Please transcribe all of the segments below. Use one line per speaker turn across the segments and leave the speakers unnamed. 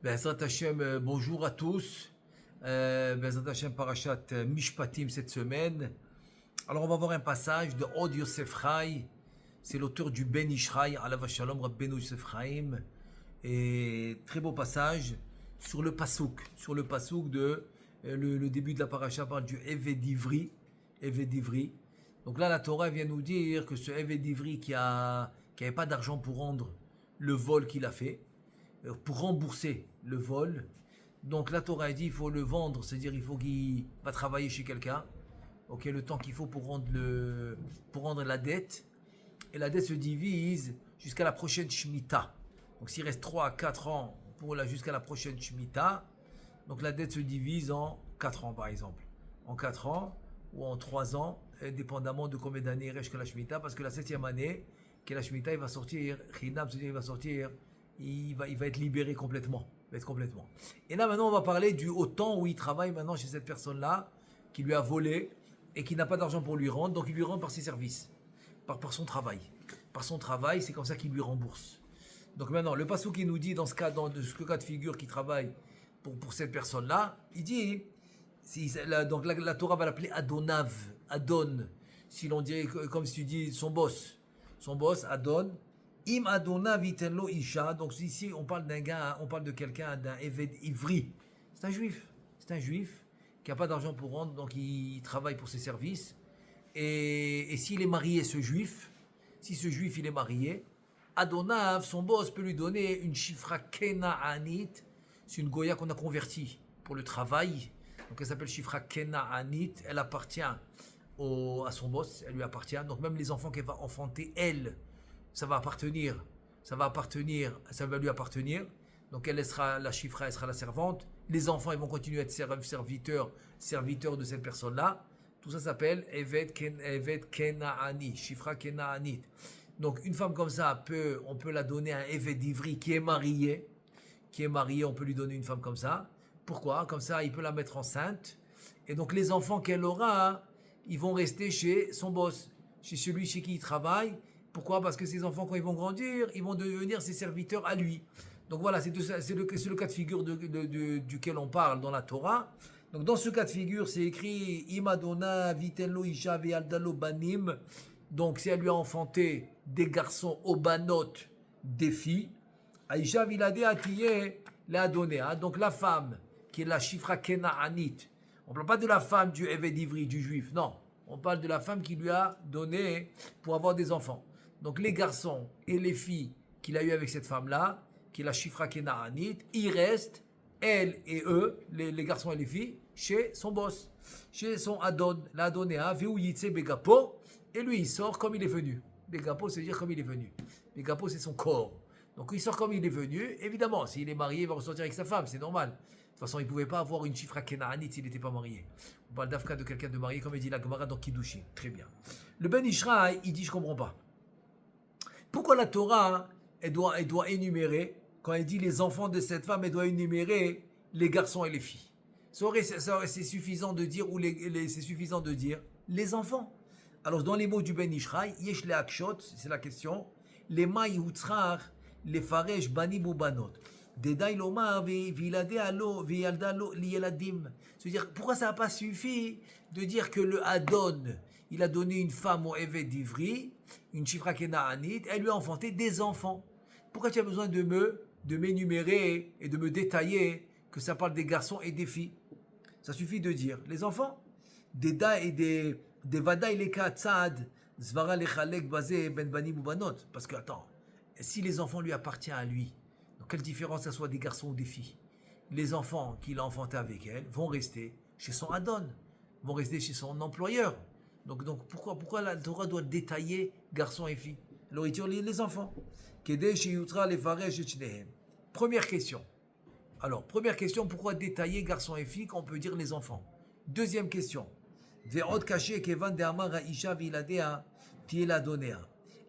Bezrat Hashem, bonjour à tous. Bezrat Hashem, Parashat Mishpatim cette semaine. Alors on va voir un passage de Od Yosef Chai. C'est l'auteur du Ben Ishraï, Alav Shalom, Rabbeinu Yosef Chaim. Et très beau passage sur le pasouk de le début de la paracha parle du Eved Ivri. Eved Ivri. Donc là la Torah vient nous dire que ce Eved Ivri qui avait pas d'argent pour rendre le vol qu'il a fait, pour rembourser le vol. Donc la Torah dit il faut le vendre, c'est-à-dire il faut qu'il va travailler chez quelqu'un, ok, le temps qu'il faut pour rendre la dette. Et la dette se divise jusqu'à la prochaine Shemitah. Donc s'il reste 3 à 4 ans jusqu'à la prochaine Shemitah, donc la dette se divise en 4 ans par exemple. En 4 ans ou en 3 ans, dépendamment de combien d'années il reste jusqu'à la Shemitah, parce que la 7e année, qui est la Shemitah, il va sortir, Chinam, c'est-à-dire il va sortir, il va être libéré complètement. Et là maintenant on va parler du au temps où il travaille maintenant chez cette personne-là, qui lui a volé et qui n'a pas d'argent pour lui rendre, donc il lui rend par ses services, par son travail. Par son travail, c'est comme ça qu'il lui rembourse. Donc maintenant, le passouk qui nous dit dans ce cas de figure qui travaille pour cette personne-là, il dit, donc la Torah va l'appeler Adonav, Adon, si l'on dirait comme si tu dis son boss, Adon. Im Adonav itenlo isha. Donc ici on parle d'un gars, on parle de quelqu'un, d'un Eved Ivri. C'est un juif qui n'a pas d'argent pour rendre, donc il travaille pour ses services. Et s'il est marié, si ce juif il est marié, Adonav, son boss, peut lui donner une shifra kena'anit. C'est une goya qu'on a convertie pour le travail. Donc elle s'appelle shifra kena'anit. Elle appartient à son boss, elle lui appartient. Donc même les enfants qu'elle va enfanter, elle, ça va lui appartenir. Donc elle sera la shifra, elle sera la servante. Les enfants, ils vont continuer à être serviteurs de cette personne-là. Tout ça s'appelle Eved Kena'ani, Shifra Kena'anit. Donc une femme comme ça, on peut la donner à un Eved Ivri qui est marié, on peut lui donner une femme comme ça. Pourquoi ? Comme ça, il peut la mettre enceinte. Et donc les enfants qu'elle aura, ils vont rester chez son boss, chez celui chez qui il travaille. Pourquoi ? Parce que ces enfants, quand ils vont grandir, ils vont devenir ses serviteurs à lui. Donc voilà, c'est le cas de figure duquel on parle dans la Torah. Donc dans ce cas de figure, c'est écrit Imadona vitello isha ve'aldalo banim. Donc si elle lui a enfanté des garçons au banot, des filles, Aisha vilade atiye l'a donné. Donc la femme qui est la shifra kena'anit. On ne parle pas de la femme du Eved Ivri, du juif, non. On parle de la femme qui lui a donné pour avoir des enfants. Donc les garçons et les filles qu'il a eu avec cette femme-là, qui est la shifra kena'anit, ils restent, elle et eux, les garçons et les filles, chez son boss, chez son Adon, l'Adonéa, Veu Yitse Begapo, et lui il sort comme il est venu. Begapo, c'est dire comme il est venu. Begapo, c'est son corps. Donc il sort comme il est venu. Évidemment, s'il est marié, il va ressortir avec sa femme, c'est normal. De toute façon, il ne pouvait pas avoir une shifra kena'anit s'il n'était pas marié. On parle d'Afka de quelqu'un de marié, comme il dit la Gemara dans Kiddushin. Très bien. Le Ben Ishraï, il dit, je ne comprends pas. Pourquoi la Torah, elle doit énumérer, quand elle dit les enfants de cette femme, elle doit énumérer les garçons et les filles. C'est suffisant de dire, c'est suffisant de dire les enfants. Alors dans les mots du Ben Ishraï, yesh le akshot, c'est la question, les maï hutzrar, les faresh banim ou banot. Dedaï lomar vilade alo vialdalo lieladim. C'est-à-dire, pourquoi ça n'a pas suffi de dire que le Adon, il a donné une femme au Eved Ivri, une shifra kena'anit, elle lui a enfanté des enfants. Pourquoi tu as besoin de m'énumérer et de me détailler que ça parle des garçons et des filles? Ça suffit de dire les enfants. Des vada et les katzad, zvara lechalek bazé ben banim ou banot. Parce que, attends, si les enfants lui appartiennent à lui, donc quelle différence que ce soit des garçons ou des filles? Les enfants qu'il a enfantés avec elle vont rester chez son Adon, vont rester chez son employeur. Donc pourquoi la Torah doit détailler garçons et filles? Alors il tire les enfants. Première question. Alors, première question, pourquoi détailler garçons et filles quand on peut dire les enfants? Deuxième question. Ve'od kaché kevan de amar ha'isha viladea tiye la donea.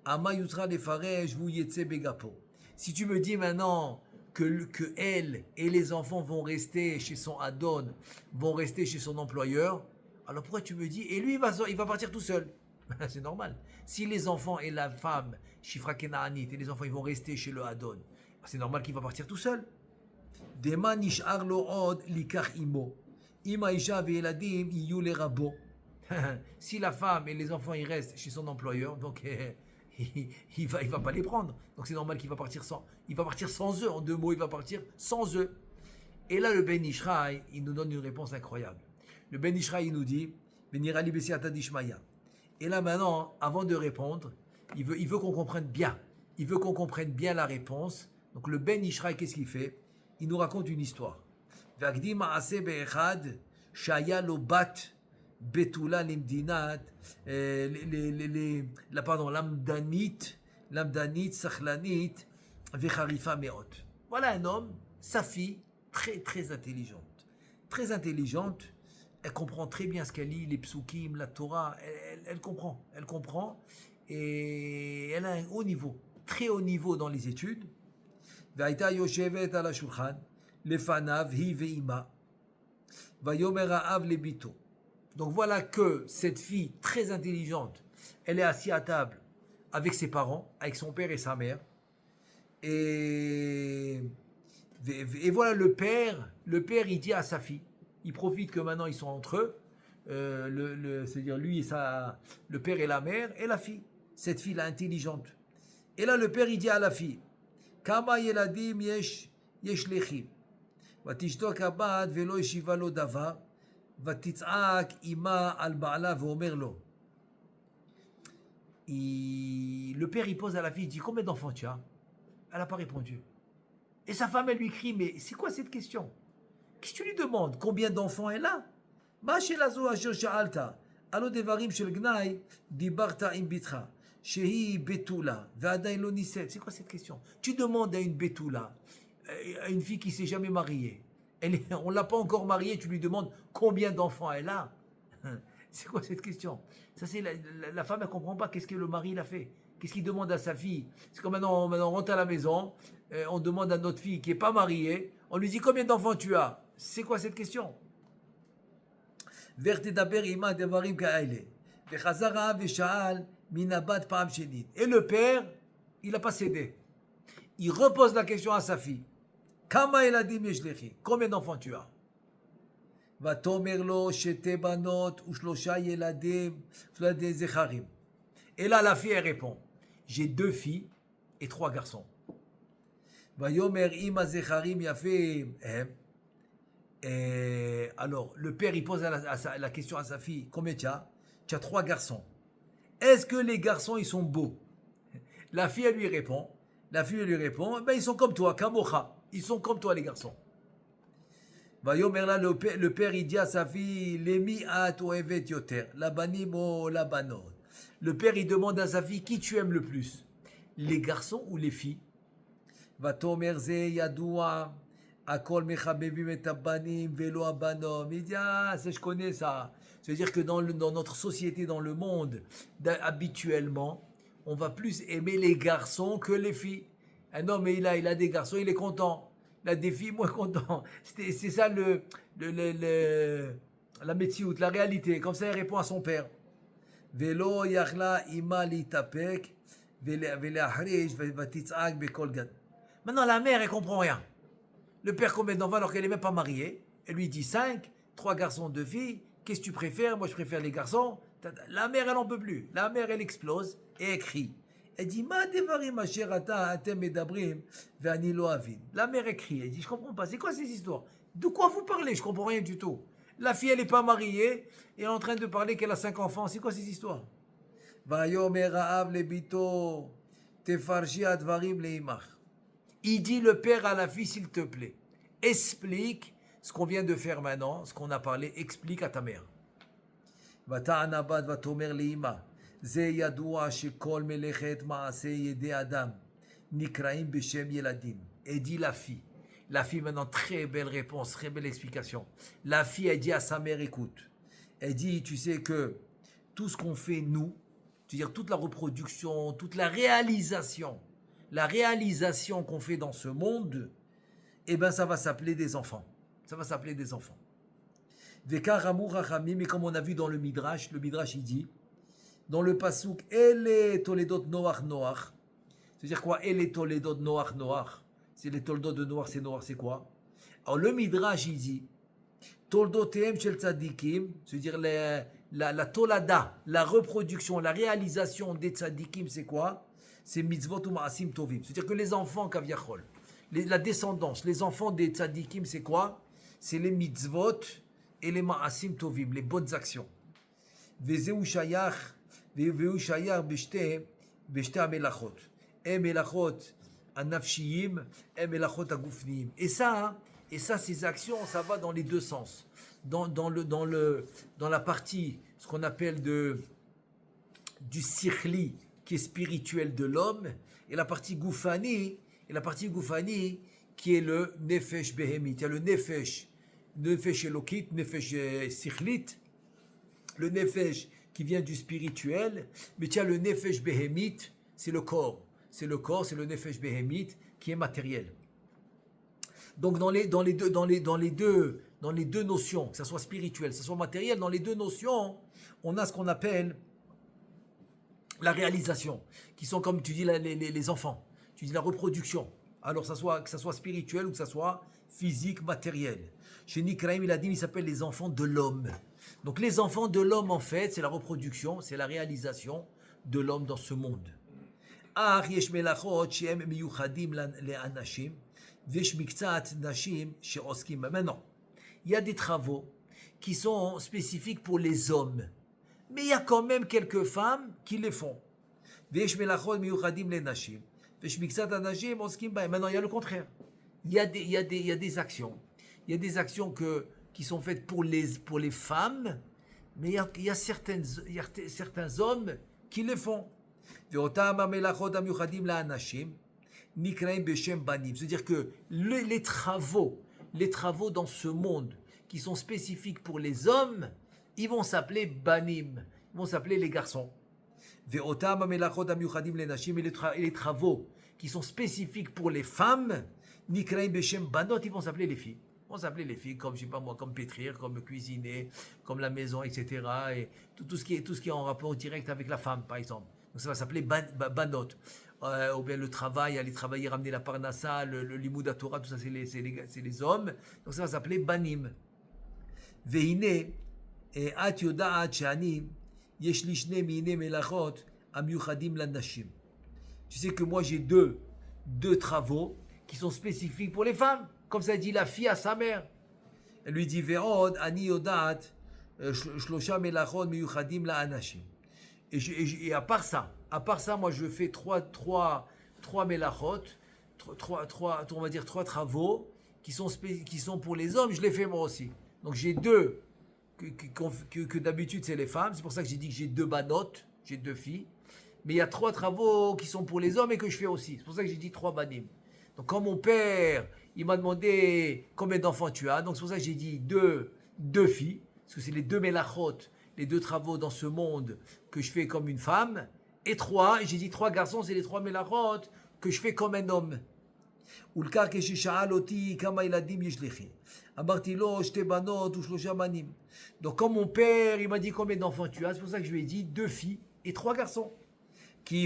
Ama yutra lefaresh vu yetse begapo. Si tu me dis maintenant que elle et les enfants vont rester chez son Adon, vont rester chez son employeur, alors pourquoi tu me dis, et lui il va partir tout seul? C'est normal. Si les enfants et la femme, Shifra Kena'anit, et les enfants ils vont rester chez le Adon, c'est normal qu'il va partir tout seul. Dema nish'ar lo od likach imo. Ima isha ve'eladim iyu le rabo. Si la femme et les enfants ils restent chez son employeur, donc il va pas les prendre. Donc c'est normal qu'il va partir sans. Il va partir sans eux. En deux mots, il va partir sans eux. Et là, le Ben Ishraï, il nous donne une réponse incroyable. Le Ben Ishraï, il nous dit, Benirali Besiata Dishmaya. Et là maintenant, avant de répondre, il veut qu'on comprenne bien. Il veut qu'on comprenne bien la réponse. Donc le Ben Ishraï, qu'est-ce qu'il fait? Il nous raconte une histoire. Vagdi Maase Be'echad Shaya lo bat Betula Limdinat Lamdanit Sachlanit Vecharifa Meot. Voilà un homme, sa fille, très très intelligente. Très intelligente, elle comprend très bien ce qu'elle lit, les psukim, la Torah, elle comprend. Et elle a un haut niveau, très haut niveau dans les études. Va'ita yoshevet ala shulchan, lefanav hi ve'ima, vayomer ha'av lebito. Donc voilà que cette fille très intelligente, elle est assise à table avec ses parents, avec son père et sa mère. Et voilà le père il dit à sa fille, il profite que maintenant ils sont entre eux, c'est-à-dire lui et le père et la mère et la fille, cette fille là intelligente. Et là le père il dit à la fille, Kama yeladim yesh lechim, vatishtok habat velo yeshiva lo davar, vatitzak ima al ba'ala veomer lo. Le père il pose à la fille, il dit combien d'enfants tu as? Elle n'a pas répondu. Et sa femme, elle lui crie, mais c'est quoi cette question? Qu'est-ce que tu lui demandes? Combien d'enfants elle a? C'est quoi cette question? Tu demandes à une Betula, à une fille qui ne s'est jamais mariée, on ne l'a pas encore mariée, tu lui demandes combien d'enfants elle a? C'est quoi cette question? Ça, c'est la femme, elle ne comprend pas qu'est-ce que le mari l'a fait. Qu'est-ce qu'il demande à sa fille? C'est comme maintenant, on rentre à la maison, on demande à notre fille qui n'est pas mariée, on lui dit combien d'enfants tu as? C'est quoi cette question? Et le père, il n'a pas cédé. Il repose la question à sa fille. Combien d'enfants tu as? Et là, la fille, elle répond, j'ai 2 filles et 3 garçons. Alors, le père, il pose la question à sa fille, combien tu as? Tu as 3 garçons. Est-ce que les garçons, ils sont beaux? La fille, elle lui répond, ben, ils sont comme toi, kamocha. Ils sont comme toi, les garçons. Le père, il dit à sa fille, Lemi at oevet yoter, labanim o labanot. Le père, il demande à sa fille, qui tu aimes le plus? Les garçons ou les filles? Il dit, ça je connais ça. C'est-à-dire que dans notre société, dans le monde, habituellement, on va plus aimer les garçons que les filles. Un homme, il a des garçons, il est content. Il a des filles, moins content. C'est ça la métiout, la réalité. Comme ça, il répond à son père. Maintenant, la mère, elle comprend rien. Le père, combien d'enfants alors qu'elle n'est même pas mariée? Elle lui dit 5, 3 garçons, 2 filles. Qu'est-ce que tu préfères? Moi, je préfère les garçons. La mère, elle n'en peut plus. La mère, elle explose et elle crie. Elle dit, la mère, elle crie. Elle dit, je comprends pas. C'est quoi ces histoires? De quoi vous parlez? Je comprends rien du tout. La fille, elle n'est pas mariée et elle est en train de parler qu'elle a 5 enfants. C'est quoi ces histoires? Il dit le père à la fille, s'il te plaît, explique ce qu'on vient de faire maintenant, ce qu'on a parlé, explique à ta mère. Et dit la fille. La fille maintenant, très belle réponse, très belle explication. La fille, elle dit à sa mère, écoute, elle dit, tu sais que tout ce qu'on fait, nous, c'est-à-dire toute la reproduction, toute la réalisation qu'on fait dans ce monde, eh bien ça va s'appeler des enfants. Ça va s'appeler des enfants. Mais comme on a vu dans le Midrash il dit, dans le Pasuk, Ele Toledot Noach Noach. C'est-à-dire quoi? Ele Toledot Noach Noach. C'est les Toledot de Noach, c'est quoi? Alors le Midrash, il dit, Toldotem shel tzadikim, c'est-à-dire la tolada, la reproduction, la réalisation des tzadikim, c'est quoi? C'est mitzvot ou ma'asim tovim. C'est-à-dire que les enfants, kaviachol, la descendance, les enfants des tzadikim, c'est quoi? C'est les mitzvot et les ma'asim tovim, les bonnes actions. Vezeu shayach b'shte amelachot. Melachot anafshiyim, melachot agufniyim. Et ça, ces actions, ça va dans les deux sens. Dans la partie, ce qu'on appelle du sikhli, qui est spirituel de l'homme, et la partie goufani, qui est le nefesh behemit. Il y a le nefesh elokit, nefesh sikhlit, le nefesh qui vient du spirituel, mais il y a le nefesh behemit, c'est le corps. C'est le nefesh behemit qui est matériel. Donc dans les deux notions, que ce soit spirituel, que ce soit matériel, dans les deux notions, on a ce qu'on appelle la réalisation, qui sont comme tu dis les enfants, tu dis la reproduction. Alors que ça soit spirituel ou que ça soit physique, matériel. Chez Nikraim, il s'appelle les enfants de l'homme. Donc les enfants de l'homme, en fait, c'est la reproduction, c'est la réalisation de l'homme dans ce monde. Maintenant, il y a des travaux qui sont spécifiques pour les hommes, mais il y a quand même quelques femmes qui les font. Maintenant, il y a le contraire. Il y a des actions. Il y a des actions qui sont faites pour les femmes, mais il y a certains hommes qui les font. C'est-à-dire que les travaux dans ce monde qui sont spécifiques pour les hommes, ils vont s'appeler banim, ils vont s'appeler les garçons. Et les travaux qui sont spécifiques pour les femmes, ils vont s'appeler les filles. Ils vont s'appeler les filles comme, je sais pas moi, comme pétrir, comme cuisiner, comme la maison, etc. Et tout ce qui est en rapport direct avec la femme, par exemple. Donc ça va s'appeler banot. Ou bien le travail, aller travailler, ramener la parnassa, le limud Torah, tout ça c'est les hommes. Donc ça va s'appeler banim. Veine, at yodaat shani, yesh li shne mine melachot, amyuchadim lanashim. Tu sais que moi j'ai deux travaux qui sont spécifiques pour les femmes. Comme ça dit la fille à sa mère. Elle lui dit ve'od ani yodaat shlosha melachot miyuchadim la anashim. Et à part ça, moi je fais trois melachot, on va dire trois travaux qui sont pour les hommes, je les fais moi aussi. Donc j'ai deux que d'habitude c'est les femmes, c'est pour ça que j'ai dit que j'ai deux banotes, j'ai deux filles. Mais il y a trois travaux qui sont pour les hommes et que je fais aussi. C'est pour ça que j'ai dit trois banim. Donc quand mon père, il m'a demandé combien d'enfants tu as, donc c'est pour ça que j'ai dit deux filles, parce que c'est les deux melachot, les deux travaux dans ce monde que je fais comme une femme, et j'ai dit trois garçons, c'est les trois melachot que je fais comme un homme. Donc quand mon père, il m'a dit combien d'enfants tu as, c'est pour ça que je lui ai dit deux filles et trois garçons. Parce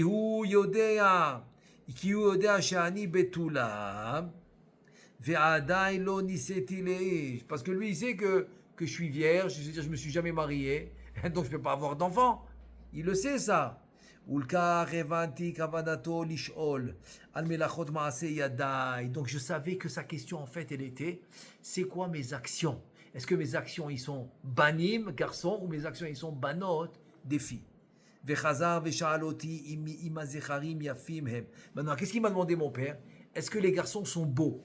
que lui, il sait que je suis vierge, c'est-à-dire que je ne me suis jamais marié, donc je ne peux pas avoir d'enfant. Il le sait, ça. Donc je savais que sa question, en fait, elle était, c'est quoi mes actions? Est-ce que mes actions, ils sont banim, garçons, ou mes actions, ils sont banot, des filles? Maintenant, qu'est-ce qu'il m'a demandé mon père? Est-ce que les garçons sont beaux?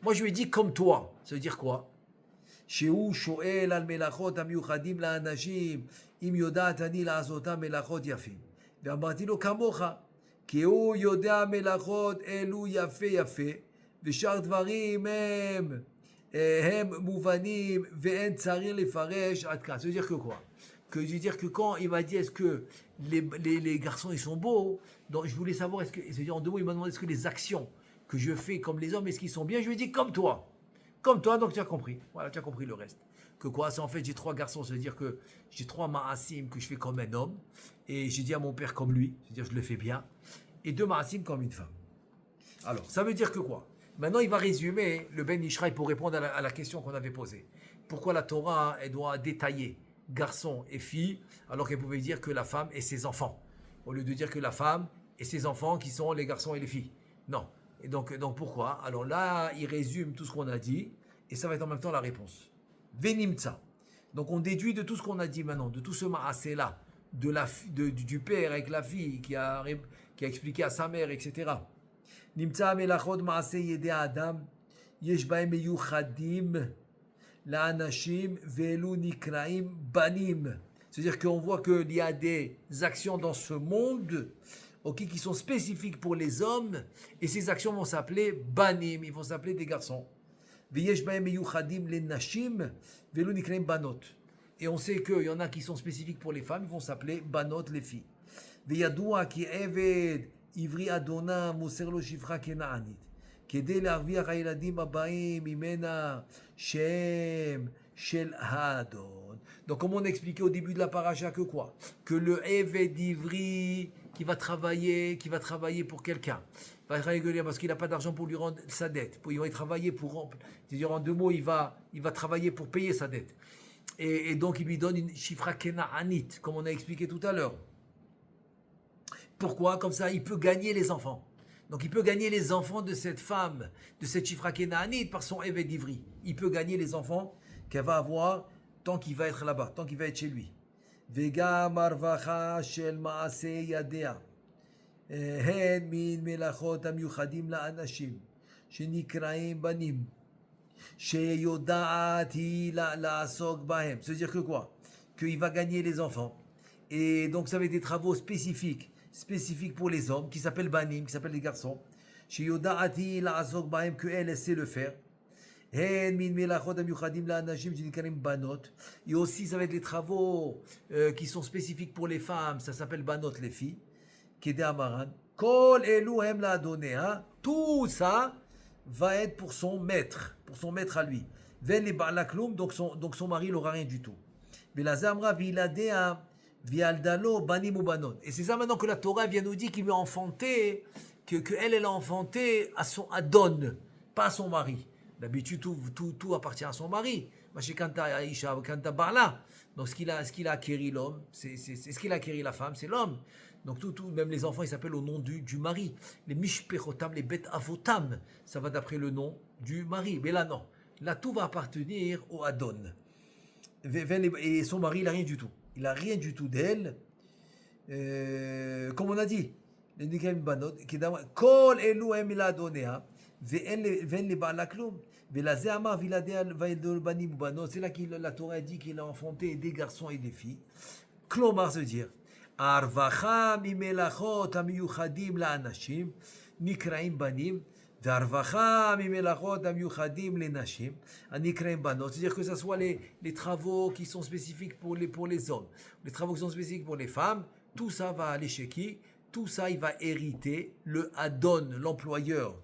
Moi, je lui ai dit comme toi. Ça veut dire quoi? שהוא שואל על מלאכות המיוחדים לאנשים, אם יודעת אני לעשותם מלאכות יפים. ואמרתי לו כמוך, כי הוא יודע מלאכות אלו יפה, ושאר דברים הם מובנים, ואין צריך לפרש עד כאן. Ça veut dire que quoi? Je veux dire que quand il m'a dit est-ce que les garçons ils sont beaux, donc je voulais savoir c'est-à-dire en deux mots il m'a demandé est-ce que les actions que je fais comme les hommes est-ce qu'ils sont bien? Je lui ai dit comme toi. Comme toi, donc tu as compris. Voilà, tu as compris le reste. Que quoi? C'est en fait, j'ai trois garçons, ça veut dire que j'ai trois ma'asim que je fais comme un homme. Et j'ai dit à mon père comme lui, c'est-à-dire je le fais bien. Et deux ma'asim comme une femme. Alors, ça veut dire que quoi? Maintenant, il va résumer le Ben Ishraï pour répondre à la question qu'on avait posée. Pourquoi la Torah, elle doit détailler garçon et fille, alors qu'elle pouvait dire que la femme et ses enfants, au lieu de dire que la femme et ses enfants qui sont les garçons et les filles. Non. Et donc pourquoi? Alors là, il résume tout ce qu'on a dit, et ça va être en même temps la réponse. Venimtsa. Donc on déduit de tout ce qu'on a dit maintenant, de tout ce maasé-là, du père avec la fille qui a expliqué à sa mère, etc. Nimtsa melachot maasé yede adam, yesh bahem meyuchadim, la anashim velu nikraim banim. C'est-à-dire qu'on voit qu'il y a des actions dans ce monde qui sont spécifiques pour les hommes, et ces actions vont s'appeler banim, ils vont s'appeler des garçons. Veyesh bahem meyuchadim le nashim velu nikraim banot. Et on sait qu'il y en a qui sont spécifiques pour les femmes, ils vont s'appeler banot, les filles. Veyadua ki eved ivri adona moser lo shifra kena'anit. כדי להרוויח הילדים הבאים ממנה שם של האדון. Donc comme on expliquait au début de la paracha que quoi? Que le Eved Ivri qui va travailler pour quelqu'un, va travailler parce qu'il n'a pas d'argent pour lui rendre sa dette. Il va travailler pour, c'est-à-dire en deux mots, il va travailler pour payer sa dette. Et donc il lui donne une shifra kena'anit, comme on a expliqué tout à l'heure. Pourquoi? Comme ça, il peut gagner les enfants. Donc il peut gagner les enfants de cette femme, de cette Shifra Kenaanite par son Eved Ivri. Il peut gagner les enfants qu'elle va avoir tant qu'il va être là-bas, tant qu'il va être chez lui. Vega marvacha shel maase yadea. Hen min melachot amyuchadim la'anashim. Shenikraim banim. Sheyodaat hi la'asok bahem. C'est-à-dire que quoi? Qu'il va gagner les enfants. Et donc ça va être des travaux spécifiques pour les hommes, qui s'appellent banim, qui s'appellent les garçons. Chez Yodaati la azok bahem, que elle sait le faire. Hen min melachot amyuchadim la anashim jinikarim banot. Et aussi, ça va être les travaux qui sont spécifiques pour les femmes, ça s'appelle banot, les filles. Kede amaran. Kol elu hem la adonea. Tout ça va être pour son maître à lui. Ven le ba'alaklum, donc son mari n'aura rien du tout. Velazamra viladea. Vialdalo banim ou banot. Et c'est ça maintenant que la Torah vient nous dire qu'il lui a enfanté, qu'elle a enfanté à son Adon, pas à son mari. D'habitude, tout appartient à son mari. Donc ce qu'il a acquéri l'homme, c'est ce qu'il a acquéri la femme, c'est l'homme. Donc même les enfants, ils s'appellent au nom du mari. Les mishpechotam, les bet avotam, ça va d'après le nom du mari. Mais là, non. Là, tout va appartenir au Adon. Et son mari, il n'a rien du tout. Il n'a rien du tout d'elle. Comme on a dit, c'est là que la Torah dit qu'il a enfanté des garçons et des filles. Klomar se dire, Arvacha mimelachot amiyuchadim la anashim nikraim banim. C'est-à-dire que ce soit les travaux qui sont spécifiques pour les hommes, les travaux qui sont spécifiques pour les femmes, tout ça va aller chez qui? Tout ça, il va hériter le Adon, l'employeur.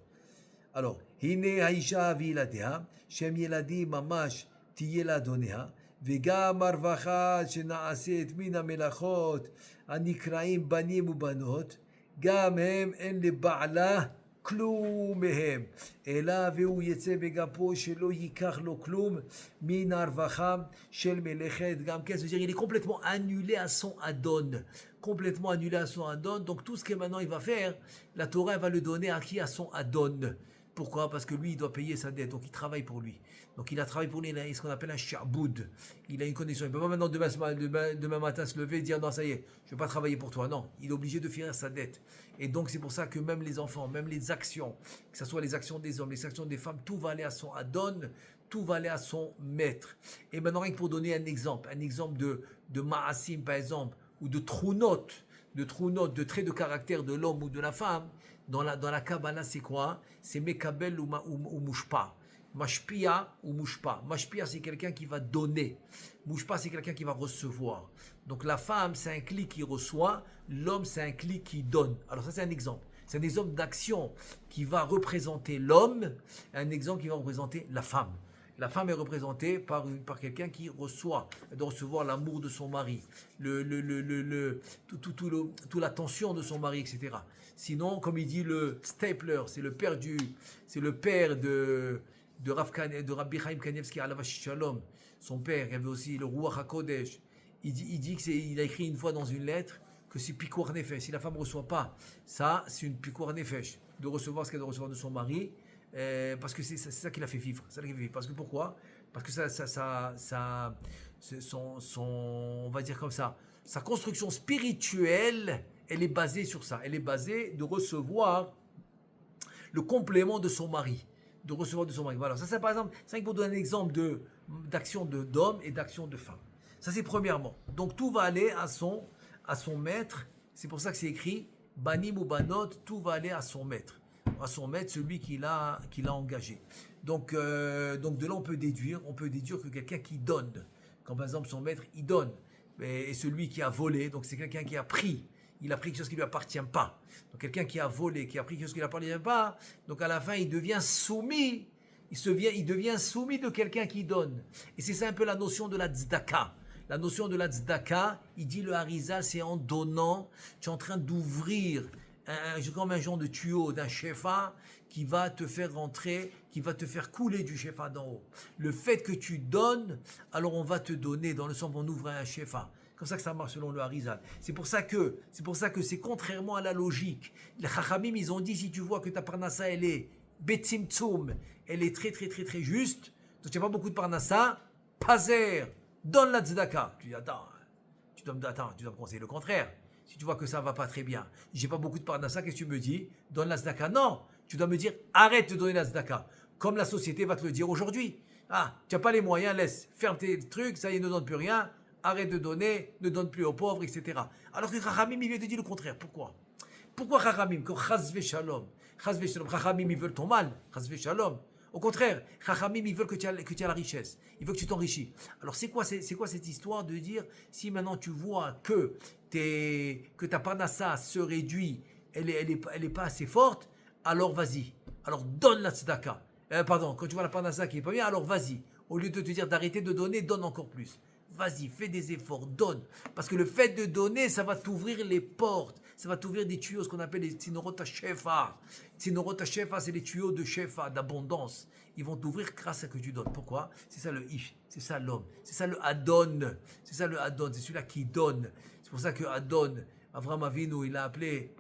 Alors, Hine Haisha viladea, Shem Yeladim Mamash Tiyeladonea, Vegam Arvacha Shenaaset Mina Melachot, Anikraim Banim Ubanot, Gam Hem En Le Ba'ala. כלום מהם, אלא והוא יצא בגפו שלא ייקח לו כלום מן הרווחה של מלאכת גם כן. C'est-à-dire il est complètement annulé à son Adon, donc tout ce que maintenant il va faire, la Torah va le donner à qui? À son Adon. Pourquoi? Parce que lui, il doit payer sa dette, donc il travaille pour lui. Donc il a travaillé pour lui, il a ce qu'on appelle un shaboud. Il a une condition. Il ne peut pas maintenant demain matin se lever et dire non, ça y est, je ne vais pas travailler pour toi. Non, il est obligé de finir sa dette. Et donc c'est pour ça que même les enfants, même les actions, que ce soit les actions des hommes, les actions des femmes, tout va aller à son Adon, tout va aller à son maître. Et maintenant, rien que pour donner un exemple de Ma'asim par exemple, ou de Trunot, de traits de caractère de l'homme ou de la femme, dans la Kabbalah, c'est quoi? C'est Mekabel ou Mushpa. Mashpia ou Mushpa. Mashpia, c'est quelqu'un qui va donner. Mushpa, c'est quelqu'un qui va recevoir. Donc la femme, c'est un clic qui reçoit. L'homme, c'est un clic qui donne. Alors ça, c'est un exemple. C'est un exemple d'action qui va représenter l'homme, un exemple qui va représenter la femme. La femme est représentée par quelqu'un qui reçoit, elle doit recevoir l'amour de son mari, toute l'attention de son mari, etc. Sinon, comme il dit le Stapler, c'est le père de Rabbi Chaim Kanievski alav shalom, son père, il y avait aussi le Ruach HaKodesh. Il dit qu'il a écrit une fois dans une lettre que c'est Pikuar Nefesh. Si la femme ne reçoit pas ça, c'est une Pikuar Nefesh, de recevoir ce qu'elle doit recevoir de son mari, parce que c'est ça qui l'a fait vivre. Parce que pourquoi? Parce que on va dire comme ça, sa construction spirituelle, elle est basée sur ça. Elle est basée de recevoir le complément de son mari. De recevoir de son mari. Voilà. Ça, c'est par exemple, c'est pour donner un exemple d'action d'homme et d'action de femme. Ça, c'est premièrement. Donc, tout va aller à son maître. C'est pour ça que c'est écrit Banim ou Banot, tout va aller à son maître. À son maître, celui qui l'a engagé. Donc, de là, on peut déduire que quelqu'un qui donne, quand par exemple son maître, il donne, et celui qui a volé, donc c'est quelqu'un qui a pris. Il a pris quelque chose qui ne lui appartient pas. Donc quelqu'un qui a volé, qui a pris quelque chose qui ne lui appartient pas, donc à la fin, il devient soumis. Il devient soumis de quelqu'un qui donne. Et c'est ça un peu la notion de la tzedaka. La notion de la tzedaka, il dit le Harizal, c'est en donnant, tu es en train d'ouvrir comme un genre de tuyau d'un shefa qui va te faire rentrer, qui va te faire couler du shefa d'en haut. Le fait que tu donnes, alors on va te donner, dans le sens on ouvre un shefa. C'est comme ça que ça marche selon le Harizal. C'est pour ça que c'est contrairement à la logique. Les Chachamim, ils ont dit, si tu vois que ta parnassa, elle est betzimtzum, elle est très très très très juste, donc tu n'as pas beaucoup de parnassa, pazer, donne la tzedaka. Tu dis, tu dois me conseiller le contraire. Si tu vois que ça ne va pas très bien, j'ai pas beaucoup de parnassa, qu'est-ce que tu me dis? Donne la tzedaka. Non, tu dois me dire, arrête de donner la tzedaka. Comme la société va te le dire aujourd'hui. Tu n'as pas les moyens, laisse, ferme tes trucs, ça y est, ne donne plus rien. Arrête de donner, ne donne plus aux pauvres, etc. Alors que Chachamim, il vient te dire le contraire. Pourquoi Chachamim, que Chazve Shalom, Chachamim, ils veulent ton mal, Chazve Shalom. Au contraire, Chachamim, ils veulent que tu aies la richesse, ils veulent que tu t'enrichis. Alors c'est quoi cette histoire de dire, si maintenant tu vois que ta parnassa se réduit, elle est pas assez forte, alors vas-y, alors donne la tzedaka. Quand tu vois la parnassa qui est pas bien, alors vas-y. Au lieu de te dire d'arrêter de donner, donne encore plus. Vas-y, fais des efforts, donne. Parce que le fait de donner, ça va t'ouvrir les portes. Ça va t'ouvrir des tuyaux, ce qu'on appelle les tzinorot ha-shefa. Tzinorot ha-shefa, c'est les tuyaux de shefa, d'abondance. Ils vont t'ouvrir grâce à que tu donnes. Pourquoi? C'est ça le ish, c'est ça l'homme. C'est ça le adon. C'est ça le adon, c'est celui-là qui donne. C'est pour ça que Adon, Avraham Avinu, il a appelé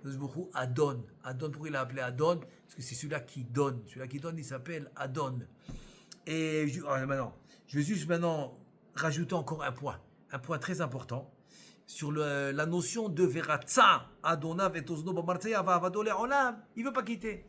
Adon. Adon, pourquoi il a appelé Adon? Parce que c'est celui-là qui donne. Celui-là qui donne, il s'appelle Adon. Et maintenant, je vais juste rajouter encore un point très important sur la notion de Veratza Adonav et Ozno Bamartseya va avadole olam. Il veut pas quitter.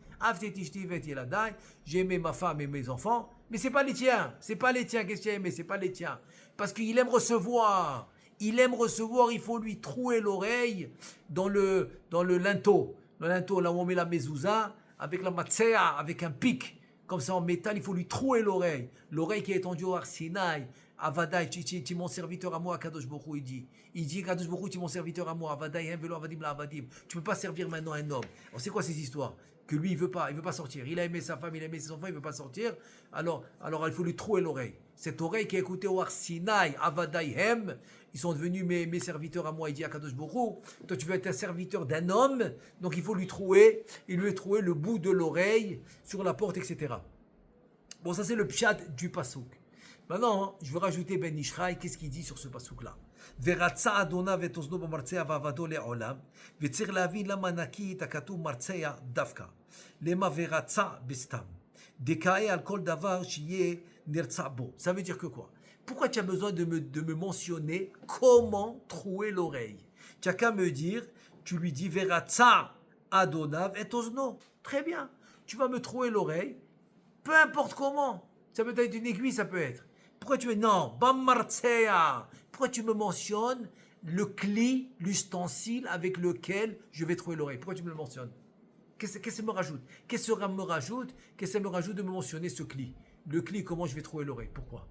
J'ai aimé ma femme et mes enfants, mais c'est pas les tiens. Qu'est-ce que tu as aimé? C'est pas les tiens. Parce qu'il aime recevoir. Il faut lui trouer l'oreille dans le linteau. Le linteau, là où on met la mezouza, avec la matzea, avec un pic. Comme ça en métal, il faut lui trouer l'oreille. L'oreille qui est étendue au Arsinaï. Avadai, tu es mon serviteur à moi, Kadosh Borou, il dit. Il dit, Kadosh Borou, tu es mon serviteur à moi. Avadai, velo avadim la avadim. Tu ne peux pas servir maintenant un homme. Alors, c'est quoi ces histoires? Que lui, il veut pas sortir. Il a aimé sa femme, il a aimé ses enfants, il veut pas sortir. Alors, il faut lui trouer l'oreille. Cette oreille qui a écouté au Arsinaï, Avadai Hem, ils sont devenus mes serviteurs à moi, il dit à Kadosh Borou. Toi, tu veux être un serviteur d'un homme, donc il faut lui trouer le bout de l'oreille sur la porte, etc. Bon, ça c'est le pshat du pasouk. Maintenant, je veux rajouter Ben Ishraï, qu'est-ce qu'il dit sur ce pasouk-là? Veratza Adona vetozno b'martzeya va'avado le'olam, vetzir lavin lama naki takatu martzeya davka, lema veratza bestam, dekae al kol davar shiye nertza bo. Ça veut dire que quoi? Pourquoi tu as besoin de me mentionner comment trouer l'oreille? Tu n'as qu'à me dire, tu lui dis Veratza Adonav et Ozno. Très bien, tu vas me trouer l'oreille, peu importe comment. Ça peut être une aiguille, ça peut être. Pourquoi tu me... Non, Bam Martseya. Pourquoi tu me mentionnes le cli, l'ustensile avec lequel je vais trouver l'oreille? Pourquoi tu me le mentionnes? Qu'est-ce que ça me rajoute? Qu'est-ce que ça me rajoute de me mentionner ce cli? Le cli, comment je vais trouver l'oreille? Pourquoi?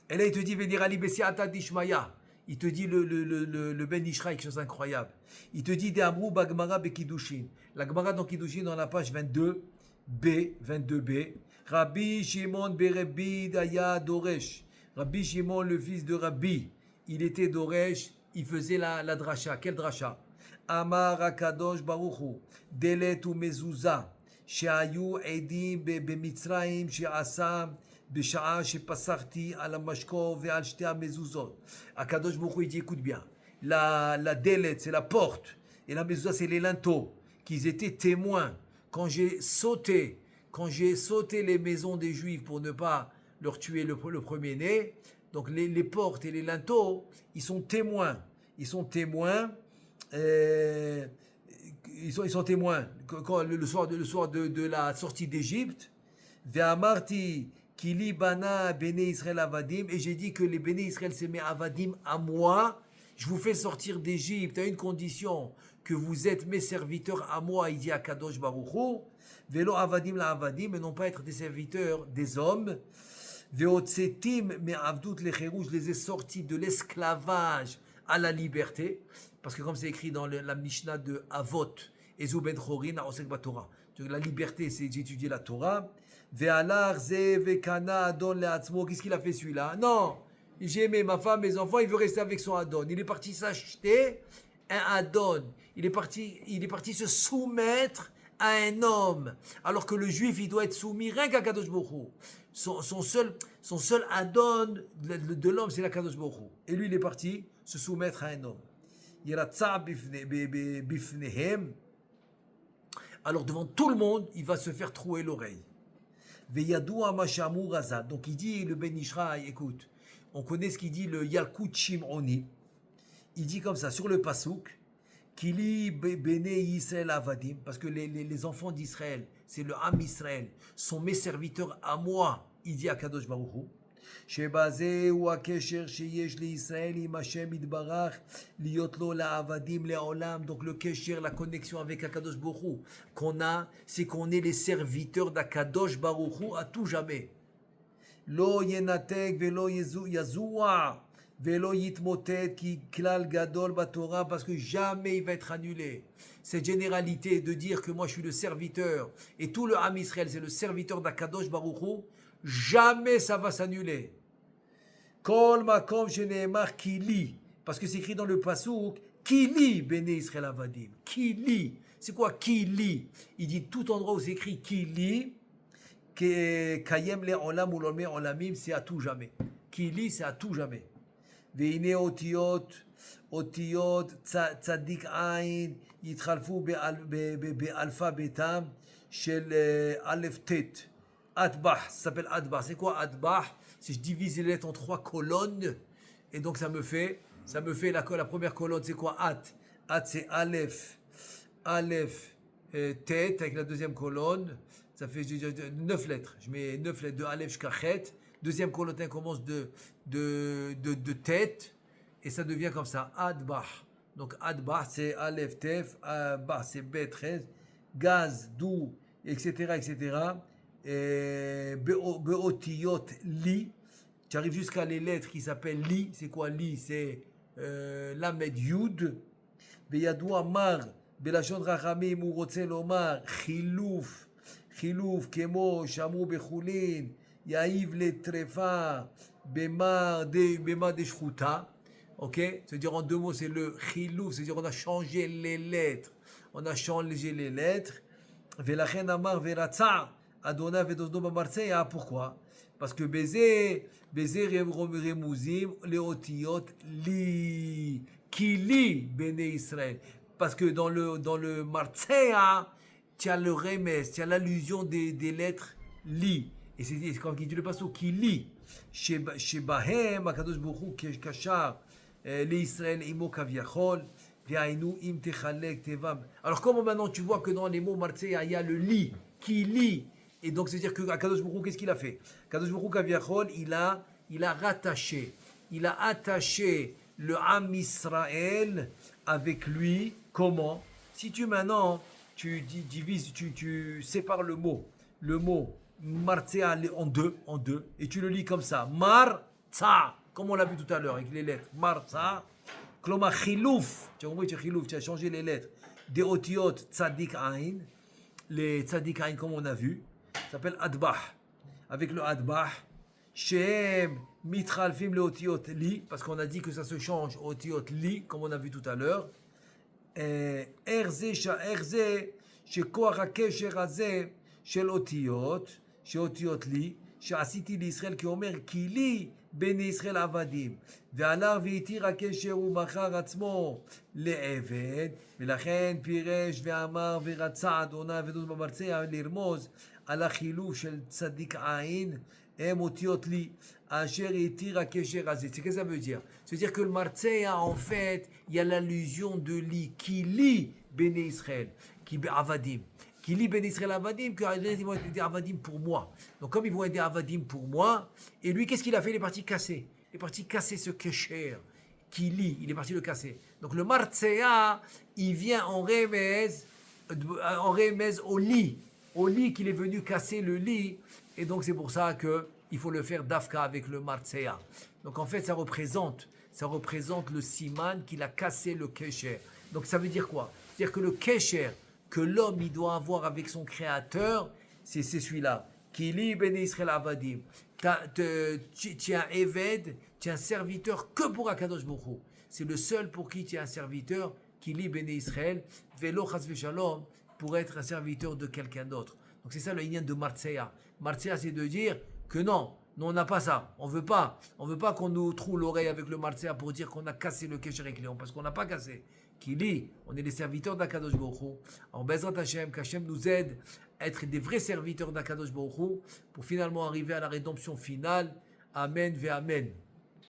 Et là, il te dit, venir à l'Ibessiata d'Ishmaya. Il te dit le Ben Ishraï, quelque chose d'incroyable. Il te dit, de Amrou Bagmara Bekidushin. La Gemara dans Kidushin, dans la page 22b, Rabbi Shimon Berebi Daya Doresh. Rabbi Shimon, le fils de Rabbi, il était Doresh, il faisait la dracha. Quelle dracha? Amar Akadosh Baruchu, Delet ou Mezouza, Sheayu Edim Bemitzraim, Sheasa, Beshaa, Shepasarti, Ala Mashko, Veal Shtea Mezuzot. Akadosh Baruchu, il dit écoute bien, la Delet, c'est la porte, et la Mezouza, c'est les linteaux, qu'ils étaient témoins. Quand j'ai sauté les maisons des Juifs pour ne pas leur tuer le premier-né, donc les portes et les linteaux, ils sont témoins. Ils sont témoins. Ils sont témoins. Quand, le soir de la sortie d'Égypte, Ve'amarti kili bana bene Israël avadim, et j'ai dit que les bene Israël c'est mes avadim à moi. Je vous fais sortir d'Égypte à une condition, que vous êtes mes serviteurs à moi, il dit à Kadosh Baruchu. Velo avadim la avadim, mais non pas être des serviteurs des hommes. Veotsetim me avdout lecheru, je les ai sortis de l'esclavage à la liberté, parce que comme c'est écrit dans la Mishnah de Avot, Ezu ben Chorin à Osek Batorah, la liberté c'est d'étudier la Torah. Ve'alar ze ve'kana adon le'atzmo, qu'est-ce qu'il a fait celui-là? Non, j'ai aimé ma femme, mes enfants, il veut rester avec son Adon. Il est parti s'acheter un Adon. Il est parti se soumettre à un homme, alors que le juif il doit être soumis rien qu'à Kadosh Baruch Hu. Son seul Adon de l'homme c'est la Kadosh Baruch Hu. Et lui il est parti se soumettre à un homme. Alors devant tout le monde il va se faire trouer l'oreille. Donc il dit le Ben Ishraï, écoute, on connaît ce qu'il dit le Yalkut Shimoni. Il dit comme ça sur le Pasouk, Kili Bene Yisrael Avadim, parce que les enfants d'Israël, c'est le Ham Israël, sont mes serviteurs à moi, il dit à Kadosh Baruch Hu. Shebazeh ou akesher sheyesh le Israël im Hashem itbarach liot lo la avadim leolam. Donc le kesher, la connexion avec Akadosh Baruch Hu qu'on a, c'est qu'on est les serviteurs d'Akadosh Baruch Hu à tout jamais. Lo yenatek velo yazua. Velo yitmotet ki klal gadol batora, parce que jamais il va être annulé. Cette généralité de dire que moi je suis le serviteur et tout le Ham Israël c'est le serviteur d'Akadosh Baruch Hu, jamais ça va s'annuler. Kol makom sheneemar kili, parce que c'est écrit dans le pasouk kili bene Israël avadim. Kili, c'est quoi kili? Il dit tout endroit où c'est écrit kili, que kayem le olam ou l'olme olamim, c'est à tout jamais. Kili c'est à tout jamais. והנה אותיות צדיק עין יתחלפו באלפביתם של א' ט'. Adbah, ça s'appelle Adbah. C'est quoi Adbah? C'est je divise les lettres en 3 colonnes et donc ça me fait la première colonne c'est quoi? At c'est Aleph tête avec la deuxième colonne, ça fait 9 lettres. Je mets 9 lettres de Aleph jusqu'à Chet. Deuxième colonne commence de tête et ça devient comme ça, Adbah. Donc Adbah c'est Aleph Tef, Bah c'est Bet 13, Gaz, Dou, etc. Beotiyot Li, tu arrives jusqu'à les lettres qui s'appellent Li. C'est quoi Li? C'est Lamed Yud. Beyadou Amar, Belashon Rachamim, ou Rotzel Omar, Chilouf, Kemo, Shamou Bechulin, Yaïv le trefa bema de shruta. Ok, c'est-à-dire en 2 mots c'est le chilouf, c'est-à-dire on a changé les lettres, Velachen amar veratza adona vedosno bamarseya. Pourquoi? Parce que baiser remuzim leotiyot li kili bene Israël, parce que dans le marseya tu as le remes, tu as l'allusion des lettres li. Et c'est quand il dit le passage qui lit Shebahem Akadosh Baruch Hu Kashar l'Israël imo kaviachol v'ainu im techalek tevam. Alors comment maintenant tu vois que dans les mots marseillais il y a le lit qui lit, et donc c'est à dire que Akadosh Baruch Hu qu'est-ce qu'il a fait? Akadosh Baruch Hu kaviachol il a attaché le Ham Israël avec lui. Comment? Si tu maintenant tu divises, tu sépares le mot Martza en deux, et tu le lis comme ça. Martza, comme on l'a vu tout à l'heure avec les lettres. Martza, kloma chilouf. Tu as compris, tu as changé les lettres. Des otiyot tzadik ain, les tzadik ain comme on a vu, ça s'appelle Adbah. avec le Adbah, Shem Mitralfim le Otiot Li, parce qu'on a dit que ça se change au Otiot Li, comme on a vu tout à l'heure. Erze Shekoach HaKesher Hazeh Shel Otiot, Sheotiot Li, שעשיתי לישראל כאומר כי לי בני ישראל עבדים ועליו והתיר הקשר ומכר עצמו לעבד ולכן פירש ואמר ורצה אדוני עבדות במרצע לרמוז על החילוף של צדיק עין הם אותיות לי אשר התיר הקשר הזה. C'est ce que ça veut dire? C'est-à-dire que le martzea en fait il y a l'allusion de li qui lie Béné Israël qui avadim qui lie Ben Israël Avadim, qu'ils vont être des Avadim pour moi. Donc comme ils vont être des Avadim pour moi, et lui, qu'est-ce qu'il a fait? Il est parti casser. Il est parti casser ce Kesher qui lie. Il est parti le casser. Donc le Martzea, il vient en remez au lit qu'il est venu casser le lit. Et donc c'est pour ça qu'il faut le faire d'Afka avec le Martzea. Donc en fait, ça représente le Siman qu'il a cassé le Kesher. Donc ça veut dire quoi? C'est-à-dire que le Kesher que l'homme il doit avoir avec son créateur, c'est celui-là. Kili ben Israël Avadim. Tu es un Eved, tu es un serviteur que pour Akadosh Baruch Hu. C'est le seul pour qui tu es un serviteur, Kili ben Israël, Velo Chas Veshalom, pour être un serviteur de quelqu'un d'autre. Donc c'est ça le lien de Martzea. Martzea, c'est de dire que non, on n'a pas ça. On veut pas qu'on nous trouve l'oreille avec le Martzea pour dire qu'on a cassé le Kesher avec Léon, parce qu'on n'a pas cassé. Kili, on est les serviteurs d'Akadosh Baruch Hu. Alors, Bezrat Hashem, qu'Hashem nous aide à être des vrais serviteurs d'Akadosh Baruch Hu pour finalement arriver à la rédemption finale. Amen ve Amen.